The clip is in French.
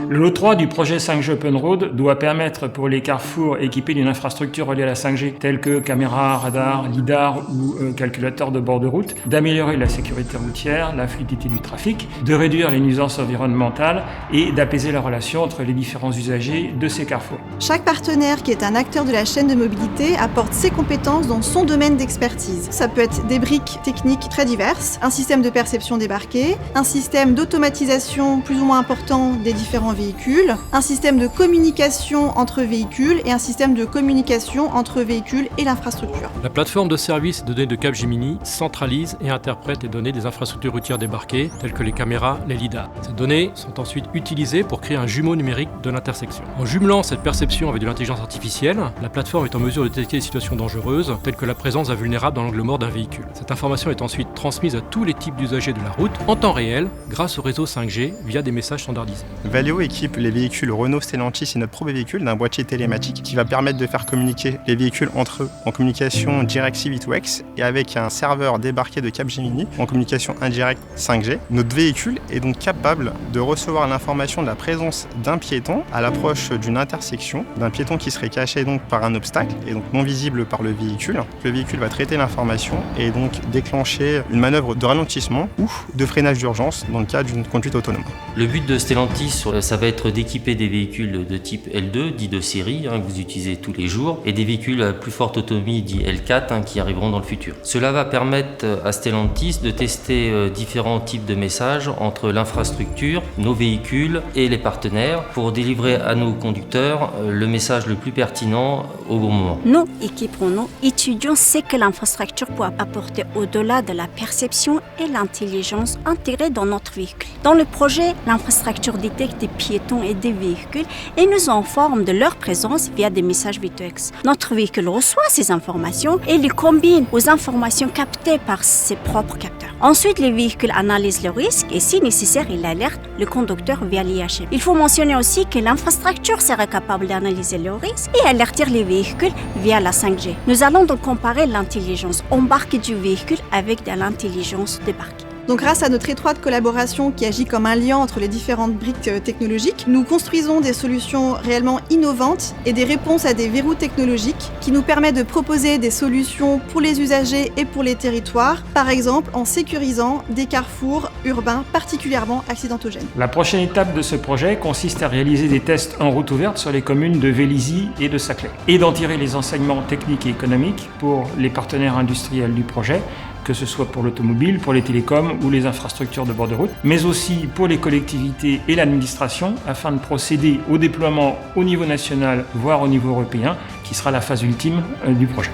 Le lot 3 du projet 5G Open Road doit permettre pour les carrefours équipés d'une infrastructure reliée à la 5G, telle que caméras, radars, lidar ou calculateurs de bord de route, d'améliorer la sécurité routière, la fluidité du trafic, de réduire les nuisances environnementales et d'apaiser la relation entre les différents usagers de ces carrefours. Chaque partenaire qui est un acteur de la chaîne de mobilité apporte ses compétences dans son domaine d'expertise. Ça peut être des briques techniques très diverses, un système de perception débarqué, un système d'automatisation plus ou moins important des différents véhicules, un système de communication entre véhicules et un système de communication entre véhicules et l'infrastructure. La plateforme de services de données de Capgemini centralise et interprète les données des infrastructures routières débarquées, telles que les caméras, les lidars. Ces données sont ensuite utilisées pour créer un jumeau numérique de l'intersection. En jumelant cette perception avec de l'intelligence artificielle, la plateforme est en mesure de détecter des situations dangereuses, telles que la présence d'un vulnérable dans l'angle mort d'un véhicule. Cette information est ensuite transmise à tous les types d'usagers de la route en temps réel, grâce au réseau 5G, via des messages standardisés. Valeo équipe les véhicules Renault Stellantis et notre premier véhicule d'un boîtier télématique qui va permettre de faire communiquer les véhicules entre eux en communication directe C-V2X et avec un serveur débarqué de Capgemini en communication indirecte 5G. Notre véhicule est donc capable de recevoir l'information de la présence d'un piéton à l'approche d'une intersection, d'un piéton qui serait caché donc par un obstacle et donc non visible par le véhicule. Le véhicule va traiter l'information et donc déclencher une manœuvre de ralentissement ou de freinage d'urgence dans le cas d'une conduite autonome. Le but de Stellantis, ça va être d'équiper des véhicules de type L2, dits de série, que vous utilisez tous les jours, et des véhicules à plus forte autonomie, dits L4, qui arriveront dans le futur. Cela va permettre à Stellantis de tester différents types de messages entre l'infrastructure, nos véhicules et les partenaires pour délivrer à nos conducteurs le message le plus pertinent au bon moment. Nous, équipe Renault, étudions ce que l'infrastructure peut apporter au-delà de la perception et l'intelligence intégrée dans notre véhicule. Dans le projet, l'infrastructure détecte des piétons et des véhicules et nous informe de leur présence via des messages V2X. Notre véhicule reçoit ces informations et les combine aux informations captées par ses propres capteurs. Ensuite, les véhicules analysent le risque et si nécessaire, il alerte le conducteur via l'IHM. Il faut mentionner aussi que l'infrastructure sera capable d'analyser le risque et alerter les véhicules via la 5G. Nous allons donc comparer l'intelligence embarquée du véhicule avec de l'intelligence débarquée. Donc grâce à notre étroite collaboration qui agit comme un lien entre les différentes briques technologiques, nous construisons des solutions réellement innovantes et des réponses à des verrous technologiques qui nous permettent de proposer des solutions pour les usagers et pour les territoires, par exemple en sécurisant des carrefours urbains particulièrement accidentogènes. La prochaine étape de ce projet consiste à réaliser des tests en route ouverte sur les communes de Vélizy et de Saclay et d'en tirer les enseignements techniques et économiques pour les partenaires industriels du projet, que ce soit pour l'automobile, pour les télécoms ou les infrastructures de bord de route, mais aussi pour les collectivités et l'administration, afin de procéder au déploiement au niveau national, voire au niveau européen, qui sera la phase ultime du projet.